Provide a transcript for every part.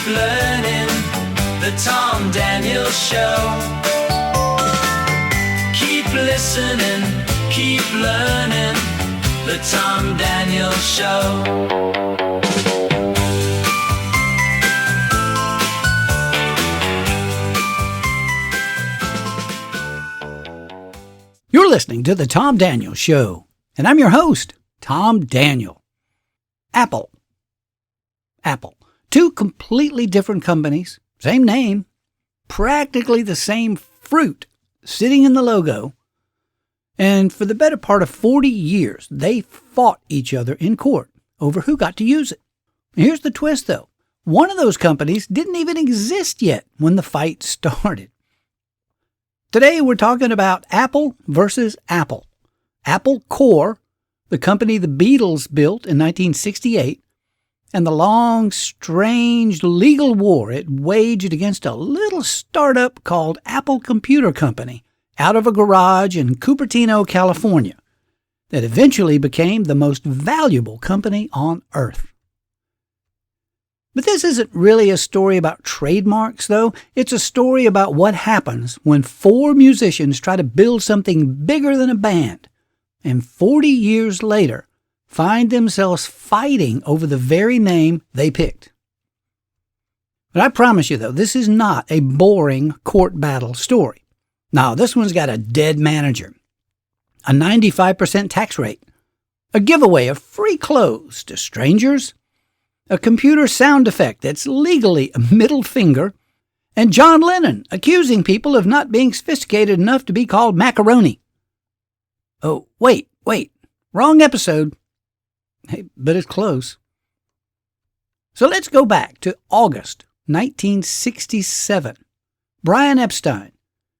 learning, the Tom Daniels Show. Keep listening, keep learning, the Tom Daniels Show. You're listening to the Tom Daniels Show, and I'm your host, Tom Daniel. Apple. Two completely different companies, same name, practically the same fruit sitting in the logo, and for the better part of 40 years, they fought each other in court over who got to use it. Here's the twist, though. One of those companies didn't even exist yet when the fight started. Today, we're talking about Apple versus Apple. Apple Corps, the company the Beatles built in 1968, and the long, strange legal war it waged against a little startup called Apple Computer Company out of a garage in Cupertino, California, that eventually became the most valuable company on Earth. But this isn't really a story about trademarks, though. It's a story about what happens when four musicians try to build something bigger than a band, and 40 years later find themselves fighting over the very name they picked. But I promise you, though, this is not a boring court battle story. Now, this one's got a dead manager, a 95% tax rate, a giveaway of free clothes to strangers, a computer sound effect that's legally a middle finger, and John Lennon accusing people of not being sophisticated enough to be called macaroni. Oh, wait, wrong episode. Hey, but it's close. So let's go back to August 1967. Brian Epstein,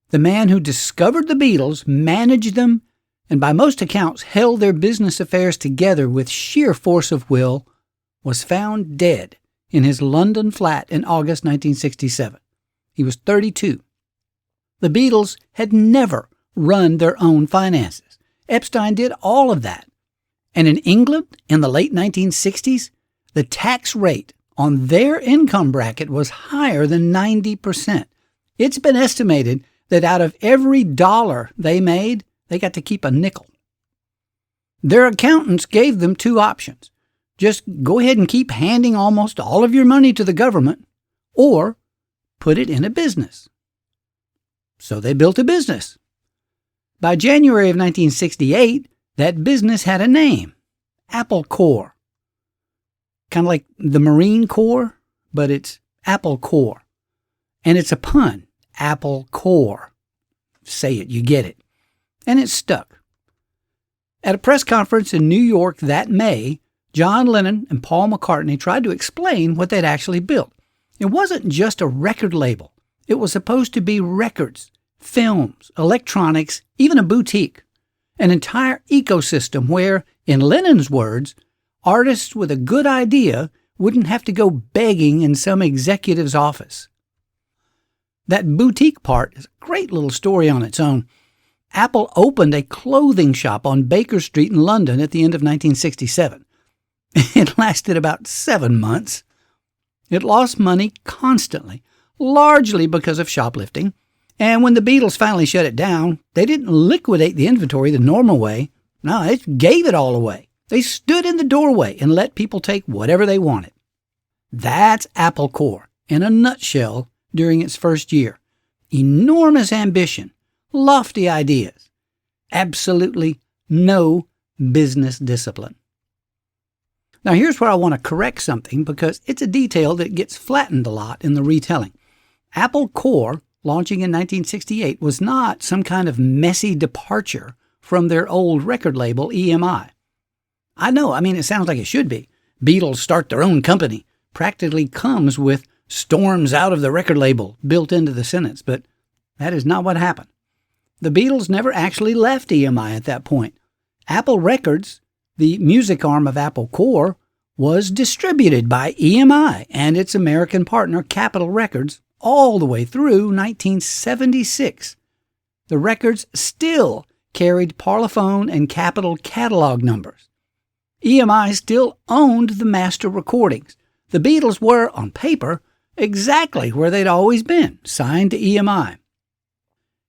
the man who discovered the Beatles, managed them, and by most accounts held their business affairs together with sheer force of will, was found dead in his London flat in August 1967. He was 32. The Beatles had never run their own finances. Epstein did all of that. And in England, in the late 1960s, the tax rate on their income bracket was higher than 90%. It's been estimated that out of every dollar they made, they got to keep a nickel. Their accountants gave them two options. Just go ahead and keep handing almost all of your money to the government, or put it in a business. So they built a business. By January of 1968, that business had a name, Apple Corps. Kind of like the Marine Corps, but it's Apple Corps. And it's a pun, Apple Corps. Say it, you get it. And it stuck. At a press conference in New York that May, John Lennon and Paul McCartney tried to explain what they'd actually built. It wasn't just a record label. It was supposed to be records, films, electronics, even a boutique. An entire ecosystem where, in Lennon's words, artists with a good idea wouldn't have to go begging in some executive's office. That boutique part is a great little story on its own. Apple opened a clothing shop on Baker Street in London at the end of 1967. It lasted about 7 months. It lost money constantly, largely because of shoplifting. And when the Beatles finally shut it down, they didn't liquidate the inventory the normal way. No, they gave it all away. They stood in the doorway and let people take whatever they wanted. That's Apple Corps in a nutshell during its first year. Enormous ambition, lofty ideas, absolutely no business discipline. Now here's where I want to correct something because it's a detail that gets flattened a lot in the retelling. Apple Corps, launching in 1968, was not some kind of messy departure from their old record label, EMI. I know, it sounds like it should be. Beatles start their own company. Practically comes with storms out of the record label built into the sentence, but that is not what happened. The Beatles never actually left EMI at that point. Apple Records, the music arm of Apple Corps, was distributed by EMI and its American partner Capitol Records all the way through 1976. The records still carried Parlophone and Capitol catalog numbers. EMI still owned the master recordings. The Beatles were, on paper, exactly where they'd always been, signed to EMI.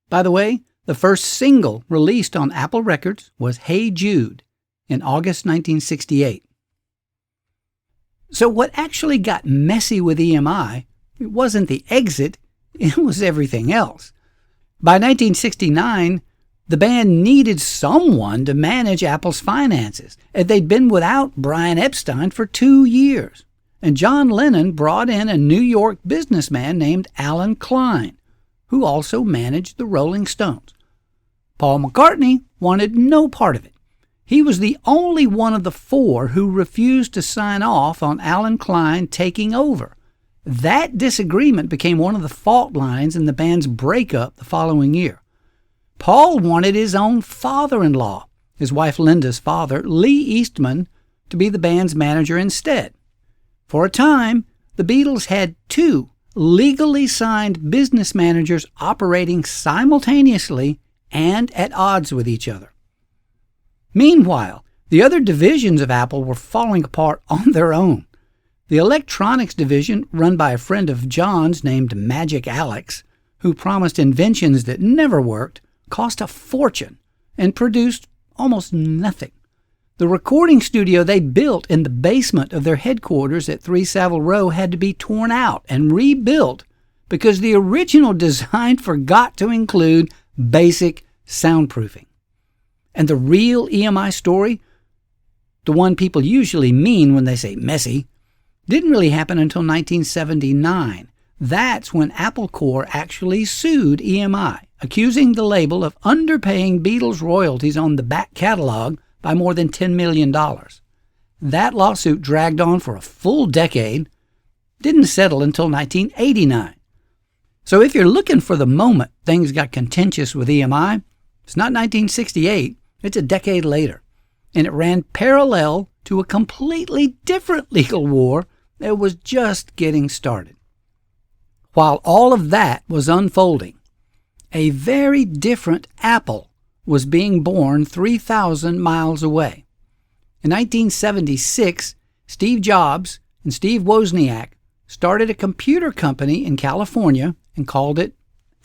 By the way, the first single released on Apple Records was Hey Jude in August 1968. So what actually got messy with EMI, it wasn't the exit, it was everything else. By 1969, the band needed someone to manage Apple's finances, and they'd been without Brian Epstein for 2 years. And John Lennon brought in a New York businessman named Alan Klein, who also managed the Rolling Stones. Paul McCartney wanted no part of it. He was the only one of the four who refused to sign off on Alan Klein taking over. That disagreement became one of the fault lines in the band's breakup the following year. Paul wanted his own father-in-law, his wife Linda's father, Lee Eastman, to be the band's manager instead. For a time, the Beatles had two legally signed business managers operating simultaneously and at odds with each other. Meanwhile, the other divisions of Apple were falling apart on their own. The electronics division, run by a friend of John's named Magic Alex, who promised inventions that never worked, cost a fortune and produced almost nothing. The recording studio they built in the basement of their headquarters at 3 Savile Row had to be torn out and rebuilt because the original design forgot to include basic soundproofing. And the real EMI story, the one people usually mean when they say messy, didn't really happen until 1979. That's when Apple Corps actually sued EMI, accusing the label of underpaying Beatles royalties on the back catalog by more than $10 million. That lawsuit dragged on for a full decade, didn't settle until 1989. So if you're looking for the moment things got contentious with EMI, it's not 1968, it's a decade later, and it ran parallel to a completely different legal war that was just getting started. While all of that was unfolding, a very different Apple was being born 3,000 miles away. In 1976, Steve Jobs and Steve Wozniak started a computer company in California and called it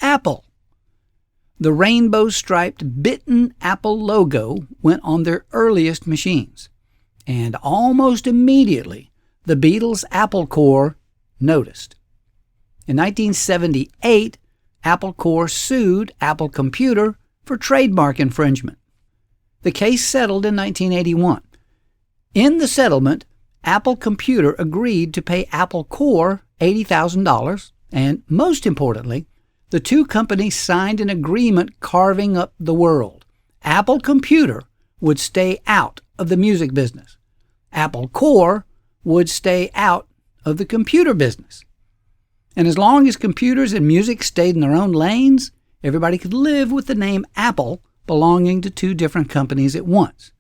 Apple. The rainbow-striped bitten Apple logo went on their earliest machines, and almost immediately the Beatles' Apple Corps noticed. In 1978, Apple Corps sued Apple Computer for trademark infringement. The case settled in 1981. In the settlement, Apple Computer agreed to pay Apple Corps $80,000, and most importantly, the two companies signed an agreement carving up the world. Apple Computer would stay out of the music business. Apple Corps would stay out of the computer business. And as long as computers and music stayed in their own lanes, everybody could live with the name Apple belonging to two different companies at once.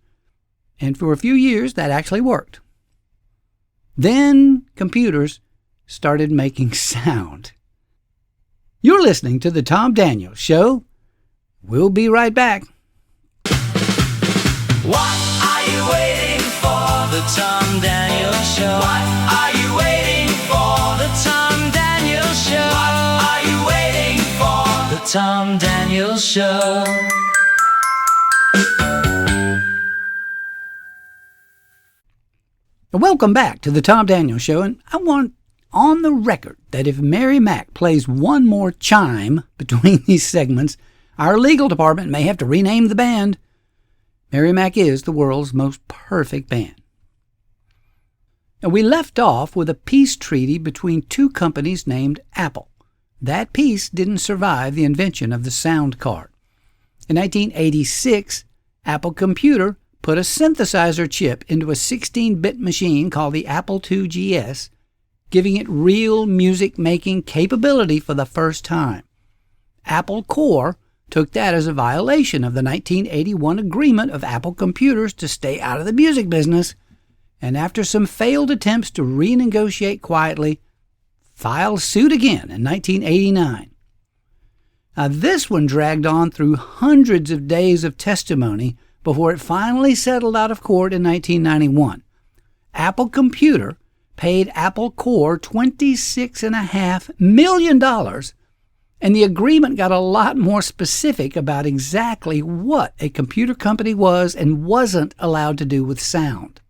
And for a few years, that actually worked. Then computers started making sound. You're listening to The Tom Daniels Show. We'll be right back. What are you waiting for? The Tom Daniels Show. What are you waiting for? The Tom Daniels Show. What are you waiting for? The Tom Daniels Show. Welcome back to The Tom Daniels Show, and I want on the record that if Mary Mac plays one more chime between these segments, our legal department may have to rename the band. Mary Mac is the world's most perfect band. Now, we left off with a peace treaty between two companies named Apple. That peace didn't survive the invention of the sound card. In 1986, Apple Computer put a synthesizer chip into a 16-bit machine called the Apple II GS, giving it real music-making capability for the first time. Apple Corps took that as a violation of the 1981 agreement of Apple Computers to stay out of the music business, and after some failed attempts to renegotiate quietly, filed suit again in 1989. Now, this one dragged on through hundreds of days of testimony before it finally settled out of court in 1991. Apple Computer paid Apple Corps $26.5 million, and the agreement got a lot more specific about exactly what a computer company was and wasn't allowed to do with sound.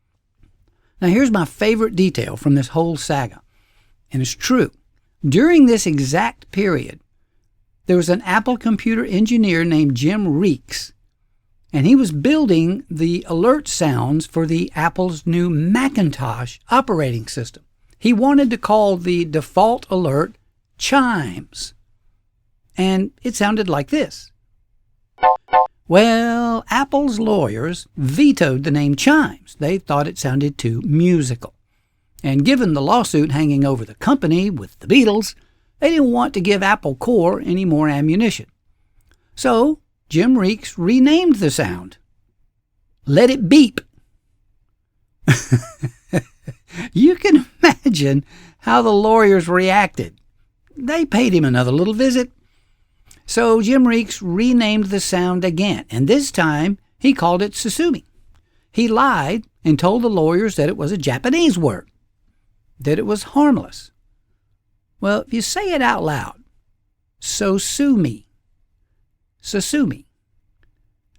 Now here's my favorite detail from this whole saga, and it's true. During this exact period, there was an Apple computer engineer named Jim Reeks, and he was building the alert sounds for the Apple's new Macintosh operating system. He wanted to call the default alert chimes, and it sounded like this. Well, Apple's lawyers vetoed the name chimes. They thought it sounded too musical. And given the lawsuit hanging over the company with the Beatles, they didn't want to give Apple Corps any more ammunition. So Jim Reeks renamed the sound. Let it beep. You can imagine how the lawyers reacted. They paid him another little visit. So Jim Reeks renamed the sound again, and this time he called it Susumi. He lied and told the lawyers that it was a Japanese word, that it was harmless. Well, if you say it out loud, Susumi. Susumi.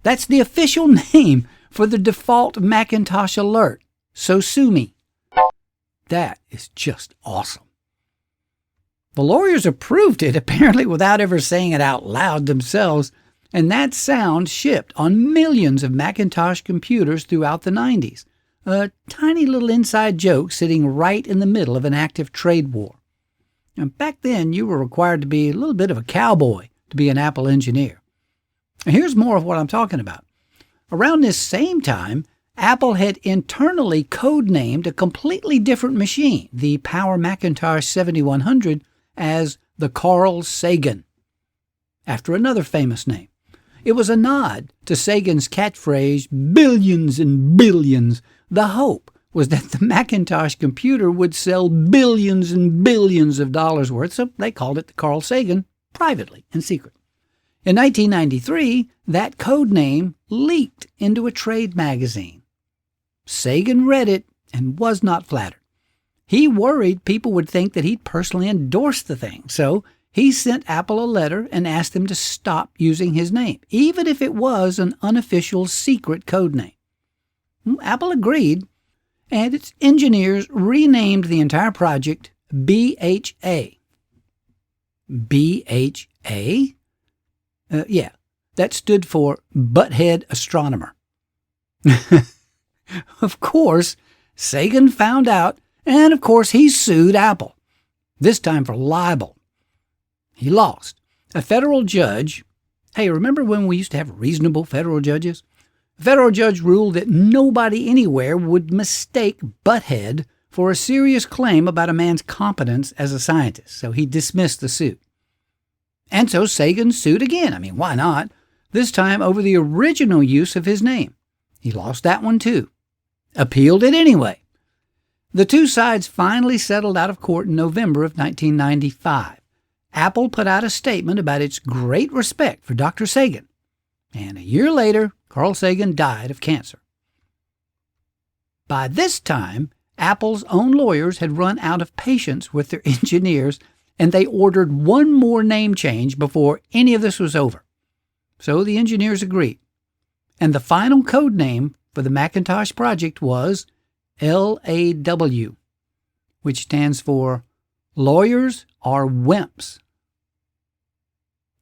That's the official name for the default Macintosh alert, Susumi. That is just awesome. The lawyers approved it, apparently without ever saying it out loud themselves, and that sound shipped on millions of Macintosh computers throughout the 90s. A tiny little inside joke sitting right in the middle of an active trade war. And back then, you were required to be a little bit of a cowboy to be an Apple engineer. And here's more of what I'm talking about. Around this same time, Apple had internally codenamed a completely different machine, the Power Macintosh 7100, as the Carl Sagan, after another famous name. It was a nod to Sagan's catchphrase, billions and billions. The hope was that the Macintosh computer would sell billions and billions of dollars worth, so they called it the Carl Sagan privately, in secret. In 1993, that code name leaked into a trade magazine. Sagan read it and was not flattered. He worried people would think that he'd personally endorsed the thing, so he sent Apple a letter and asked them to stop using his name, even if it was an unofficial secret code name. Apple agreed, and its engineers renamed the entire project BHA. BHA? Yeah, that stood for Butthead Astronomer. Of course, Sagan found out, and of course he sued Apple, this time for libel. He lost. A federal judge, hey, remember when we used to have reasonable federal judges? A federal judge ruled that nobody anywhere would mistake Butthead for a serious claim about a man's competence as a scientist, so he dismissed the suit. And so Sagan sued again. I mean, why not? This time over the original use of his name. He lost that one too. Appealed it anyway. The two sides finally settled out of court in November of 1995. Apple put out a statement about its great respect for Dr. Sagan. And a year later, Carl Sagan died of cancer. By this time, Apple's own lawyers had run out of patience with their engineers, and they ordered one more name change before any of this was over. So the engineers agreed. And the final code name for the Macintosh project was LAW, which stands for Lawyers Are Wimps.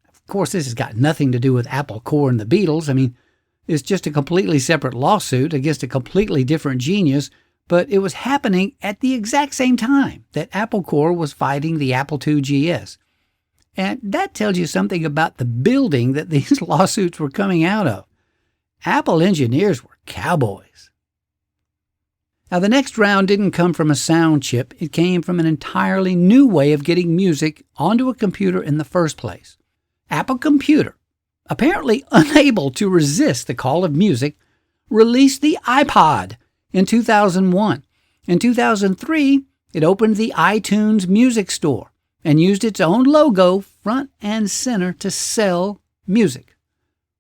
Of course, this has got nothing to do with Apple Corps and the Beatles. I mean, it's just a completely separate lawsuit against a completely different genius, but it was happening at the exact same time that Apple Corps was fighting the Apple II GS. And that tells you something about the building that these lawsuits were coming out of. Apple engineers were cowboys. Now, the next round didn't come from a sound chip. It came from an entirely new way of getting music onto a computer in the first place. Apple Computer, apparently unable to resist the call of music, released the iPod in 2001. In 2003, it opened the iTunes Music Store and used its own logo front and center to sell music.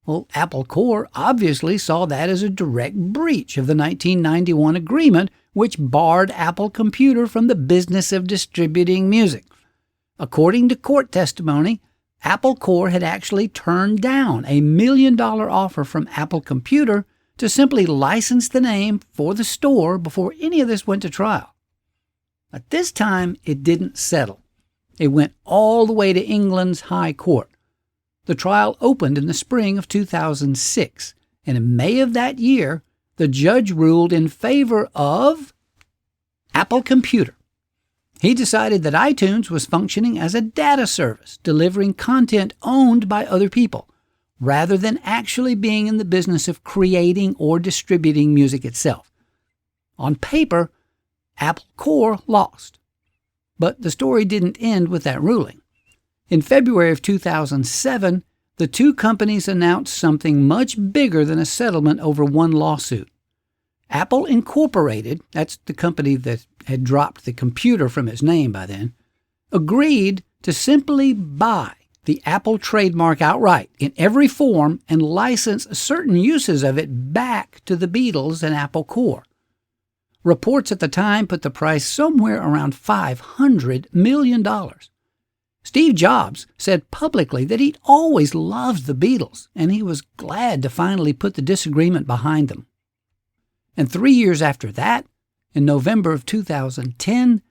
Well, Apple Corps obviously saw that as a direct breach of the 1991 agreement which barred Apple Computer from the business of distributing music. According to court testimony, Apple Corps had actually turned down a $1 million offer from Apple Computer to simply license the name for the store before any of this went to trial. But this time, it didn't settle. It went all the way to England's High Court. The trial opened in the spring of 2006, and in May of that year, the judge ruled in favor of Apple Computer. He decided that iTunes was functioning as a data service, delivering content owned by other people, rather than actually being in the business of creating or distributing music itself. On paper, Apple Corps lost. But the story didn't end with that ruling. In February of 2007, the two companies announced something much bigger than a settlement over one lawsuit. Apple Incorporated, that's the company that had dropped the computer from its name by then, agreed to simply buy the Apple trademark outright in every form and license certain uses of it back to the Beatles and Apple Corps. Reports at the time put the price somewhere around $500 million. Steve Jobs said publicly that he'd always loved the Beatles, and he was glad to finally put the disagreement behind them. And 3 years after that, in November of 2010,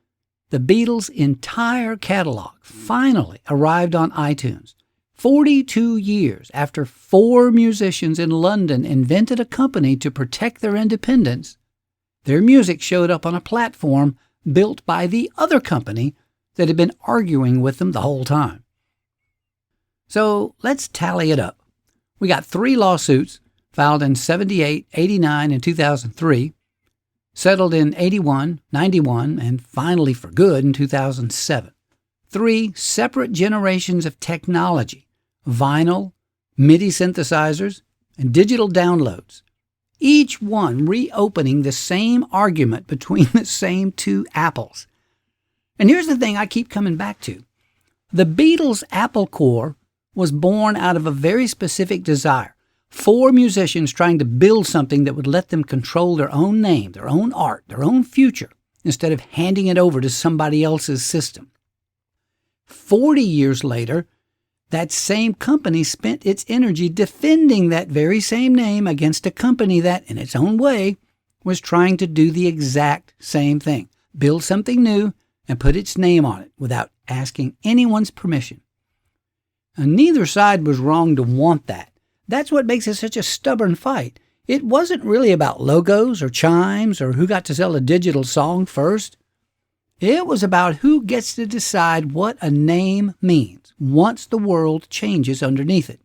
the Beatles' entire catalog finally arrived on iTunes. 42 years after 4 musicians in London invented a company to protect their independence, their music showed up on a platform built by the other company that had been arguing with them the whole time. So let's tally it up. We got 3 lawsuits filed in 78, 89, and 2003, settled in 81, 91, and finally for good in 2007. 3 separate generations of technology, vinyl, MIDI synthesizers, and digital downloads, each one reopening the same argument between the same 2 Apples. And here's the thing I keep coming back to. The Beatles' Apple Corps was born out of a very specific desire. 4 musicians trying to build something that would let them control their own name, their own art, their own future, instead of handing it over to somebody else's system. 40 years later, that same company spent its energy defending that very same name against a company that, in its own way, was trying to do the exact same thing, build something new and put its name on it without asking anyone's permission. And neither side was wrong to want that. That's what makes it such a stubborn fight. It wasn't really about logos or chimes or who got to sell a digital song first. It was about who gets to decide what a name means once the world changes underneath it.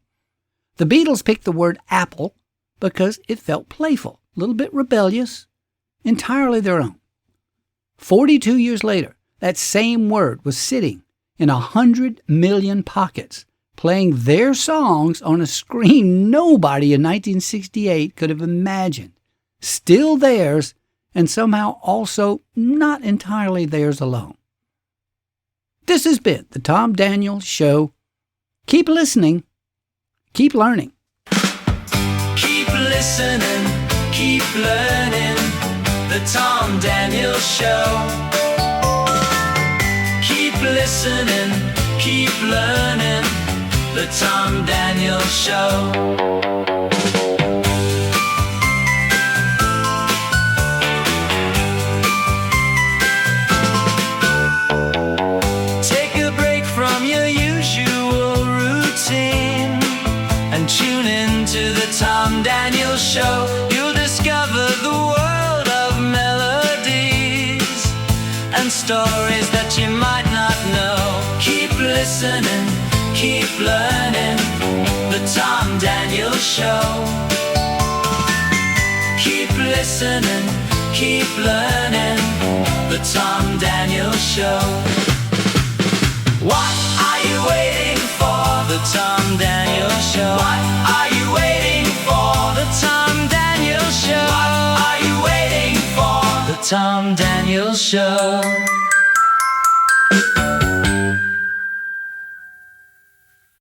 The Beatles picked the word Apple because it felt playful, a little bit rebellious, entirely their own. 42 years later, that same word was sitting in 100 million pockets, playing their songs on a screen nobody in 1968 could have imagined. Still theirs, and somehow also not entirely theirs alone. This has been the Tom Daniels Show. Keep listening. Keep learning. Keep listening, keep learning. The Tom Daniels Show. Keep listening, keep learning. The Tom Daniels Show. Take a break from your usual routine and tune in to the Tom Daniels Show. You'll discover the world of melodies and stories that you might not know. Keep listening, keep learning. The Tom Daniels Show. Keep listening, keep learning. The Tom Daniels Show. What are you waiting for? The Tom Daniels Show. What are you waiting for? The Tom Daniels Show. What are you waiting for? The Tom Daniels Show.